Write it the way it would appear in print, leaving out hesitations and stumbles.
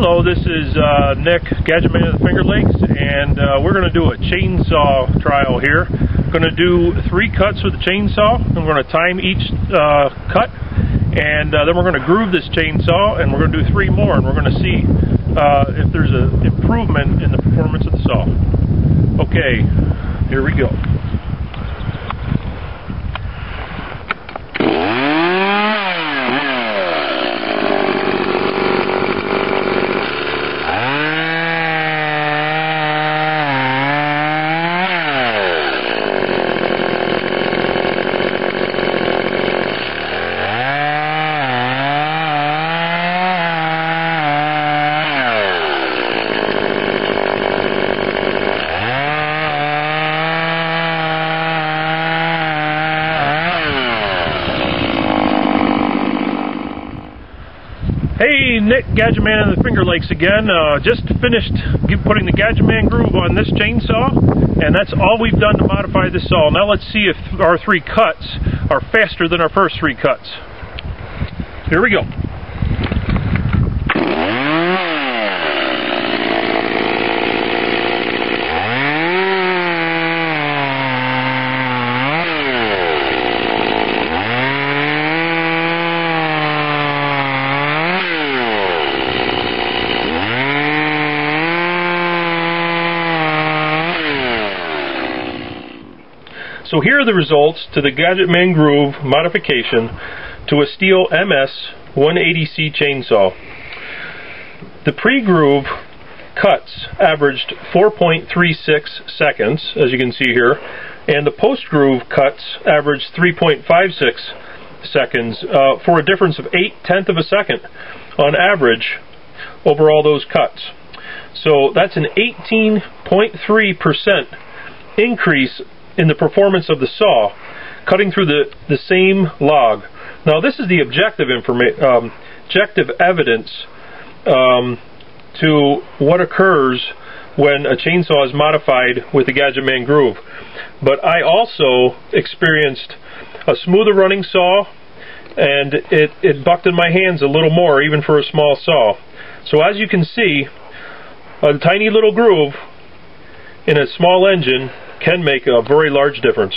Hello, this is Nick, Gadgetman of the Finger Lakes, and we're going to do a chainsaw trial here. I'm going to do 3 cuts with the chainsaw. I'm going to time each cut, and then we're going to groove this chainsaw, and we're going to do 3 more, and we're going to see if there's an improvement in the performance of the saw. Okay, here we go. Hey, Nick, Gadgetman of the Finger Lakes again. Just finished putting the Gadgetman Groove on this chainsaw, and that's all we've done to modify this saw. Now let's see if our 3 cuts are faster than our first 3 cuts. Here we go. So here are the results to the Gadgetman Groove modification to a Stihl MS 180c chainsaw. The pre-groove cuts averaged 4.36 seconds, as you can see here, and the post-groove cuts averaged 3.56 seconds for a difference of 0.8 of a second on average over all those cuts. So that's an 18.3% increase in the performance of the saw, cutting through the same log. Now this is the objective evidence to what occurs when a chainsaw is modified with the Gadgetman Groove. But I also experienced a smoother running saw, and it bucked in my hands a little more, even for a small saw. So as you can see, a tiny little groove in a small engine can make a very large difference.